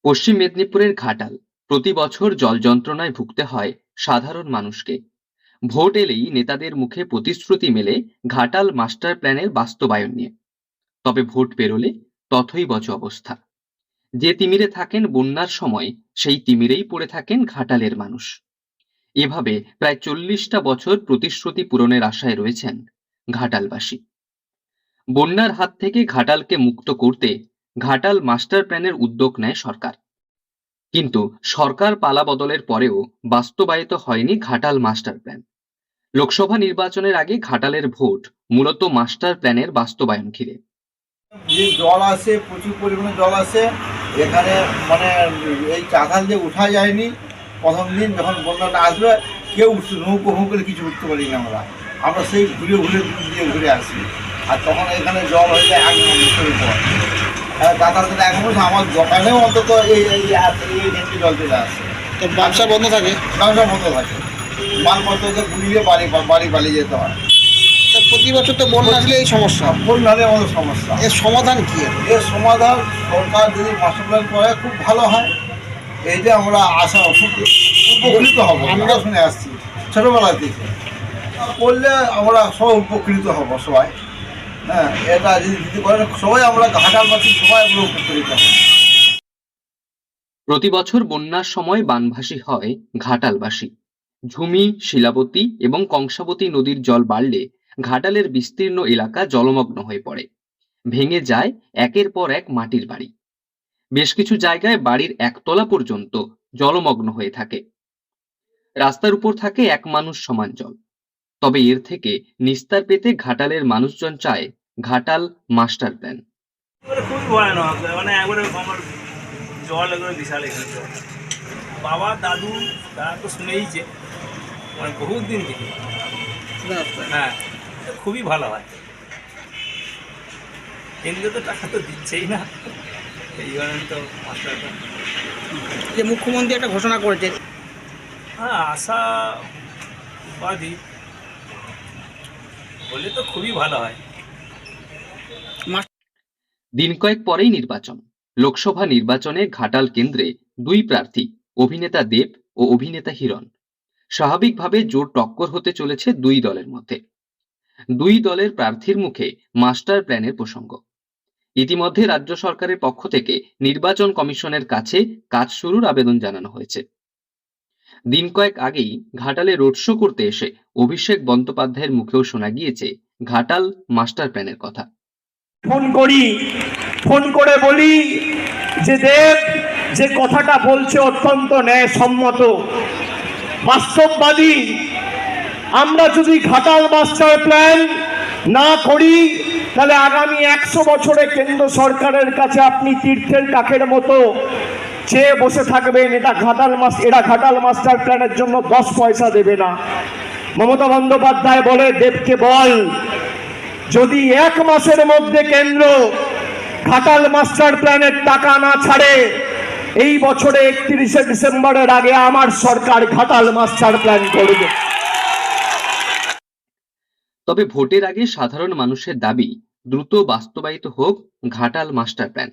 পশ্চিম মেদিনীপুরের ঘাটাল প্রতি বছর জল যন্ত্রণায় ভুগতে হয় সাধারণ মানুষকে। ভোট এলেই নেতাদের মুখে প্রতিশ্রুতি মেলে ঘাটাল মাস্টার প্ল্যানের বাস্তবায়ন নিয়ে। তবে ভোট পেরোলে তথৈবচ অবস্থা। যে তিমিরে থাকেন বন্যার সময়, সেই তিমিরেই পড়ে থাকেন ঘাটালের মানুষ। এভাবে প্রায় 40টা বছর প্রতিশ্রুতি পূরণের আশায় রয়েছেন ঘাটালবাসী। বন্যার হাত থেকে ঘাটালকে মুক্ত করতে ঘাটাল মাস্টার প্ল্যানের উদ্যোগ নেয় সরকার। কিন্তু সরকার পালাবদলের পরেও বাস্তবায়িত হয়নি ঘাটাল মাস্টার প্ল্যান। লোকসভা নির্বাচনের আগে ঘাটালের ভোট মূলত মাস্টার প্ল্যানের বাস্তবায়ন ঘিরে। যে জল আসে, প্রচুর পরিমাণে জল আসে এখানে, মানে এই চাতাল দিয়ে উঠা যায়নি। প্রথম দিন যখন বন্যাটা আসবে কেউ নৌকো করে কিছু উঠতে পারি না। আমরা সেই ঘুরে ঘুরে ঘুরে আসি, আর তখন এখানে জল হয়ে যায় 1 বছরের পর। চাতাল থেকে 1 বছর আমার দোকানেও অন্তত এই ঘন্টি জল চলে আসে। তো ব্যবসা বন্ধ থাকে? ব্যবসা বন্ধ থাকে, মালপত্রকে ঘুরিয়ে বাড়ি পালিয়ে যেতে হয়। প্রতি বছর তো বন্যা আসলে এই সমস্যা। বন্যা হলে আমাদের সমস্যা। এর সমাধান কি? এর সমাধান সরকার যদি মাস্টার প্ল্যান করে খুব ভালো হয়। এই যে আমরা আশা উপকৃত হব, আমরা শুনে আসছি ছোটোবেলা থেকে। করলে আমরা সবাই উপকৃত হব সবাই। হ্যাঁ, এটা যদি করেন সবাই, আমরা ঘাটালবাসী সবাই আমরা উপকৃত হব। প্রতি বছর বন্যার সময় বানভাসী হয় ঘাটালবাসী। ঝুমি, শিলাবতী এবং কংসাবতী নদীর জল বাড়লে ঘাটালের বিস্তীর্ণ এলাকা জলমগ্ন হয়ে পড়ে। ভেঙে যায় একের পর এক মাটির বাড়ি। বেশ কিছু জায়গায় বাড়ির একতলা পর্যন্ত জলমগ্ন হয়ে থাকে। রাস্তার উপর থাকে 1 মানুষ সমান জল। তবে এর থেকে নিস্তার পেতে ঘাটালের মানুষজন চায় ঘাটাল মাস্টার প্ল্যান। খুবই ভয়ানক, মানে একবারে আমার জল এগুলো বিশাল এখানে জল। বাবা দাদু তারা তো শুনেইছে, মানে বহুত দিন থেকে। হ্যাঁ, খুবই ভালো হয়। কেন্দ্রে তো টাকা তো দিচ্ছেই না, এই কারণে তো মাস্টার প্ল্যান। যে মুখ্যমন্ত্রী একটা ঘোষণা করেছে, হ্যাঁ, আশাবাদী বলে তো খুবই ভালো হয়। দিন কয়েক পরেই নির্বাচন। লোকসভা নির্বাচনে ঘাটাল কেন্দ্রে 2 প্রার্থী, অভিনেতা দেব ও অভিনেতা হিরণ। স্বাভাবিকভাবে জোর টক্কর হতে চলেছে 2 দলের মধ্যে। 2 দলের প্রার্থীর মুখে মাস্টার প্ল্যানের প্রসঙ্গ। ইতিমধ্যে রাজ্য সরকারের পক্ষ থেকে নির্বাচন কমিশনের কাছে কাজ শুরুর আবেদন জানানো হয়েছে। দিন কয়েক আগেই ঘাটালে রোড শো করতে এসে অভিষেক বন্দ্যোপাধ্যায়ের মুখেও শোনা গিয়েছে ঘাটাল মাস্টার প্ল্যানের কথা। ফোন করে বলি যে দেব যে কথাটা বলছে অত্যন্ত ন্যায়সম্মত, বাস্তববাদী। আমরা যদি ঘাটাল মাস্টার প্ল্যান না করি তাহলে আগামী 100 বছরে কেন্দ্র সরকারের কাছে আপনি তীর্থের কাকের মতো চেয়ে বসে থাকবেন। এরা ঘাটাল মাস্টার প্ল্যানের জন্য 10 পয়সা দেবে না। মমতা বন্দ্যোপাধ্যায় বলে দেবকে বল, যদি 1 মাসের মধ্যে কেন্দ্র ঘাটাল মাস্টার প্ল্যানের টাকা না ছাড়ে, এই বছরে 31শে ডিসেম্বরের আগে আমার সরকার ঘাটাল মাস্টার প্ল্যান করবে। তবে ভোটের আগে সাধারণ মানুষের দাবি দ্রুত বাস্তবায়িত হোক ঘাটাল মাস্টার প্ল্যান,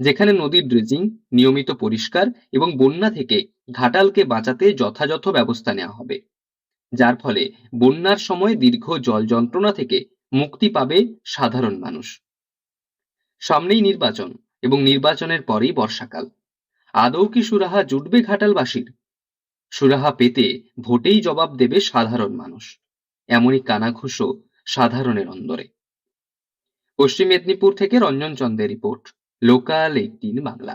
যেখানে নদীর ড্রেজিং, নিয়মিত পরিষ্কার এবং বন্যা থেকে ঘাটালকে বাঁচাতে যথাযথ ব্যবস্থা নেওয়া হবে, যার ফলে বন্যার সময় দীর্ঘ জল যন্ত্রণা থেকে মুক্তি পাবে সাধারণ মানুষ। সামনেই নির্বাচন এবং নির্বাচনের পরেই বর্ষাকাল। আদৌ কি সুরাহা জুটবে ঘাটালবাসীর? সুরাহা পেতে ভোটেই জবাব দেবে সাধারণ মানুষ, এমনই কানাঘুষো সাধারণের অন্দরে। পশ্চিম মেদিনীপুর থেকে রঞ্জন চন্দ্রের রিপোর্ট, লোকাল 18 বাংলা।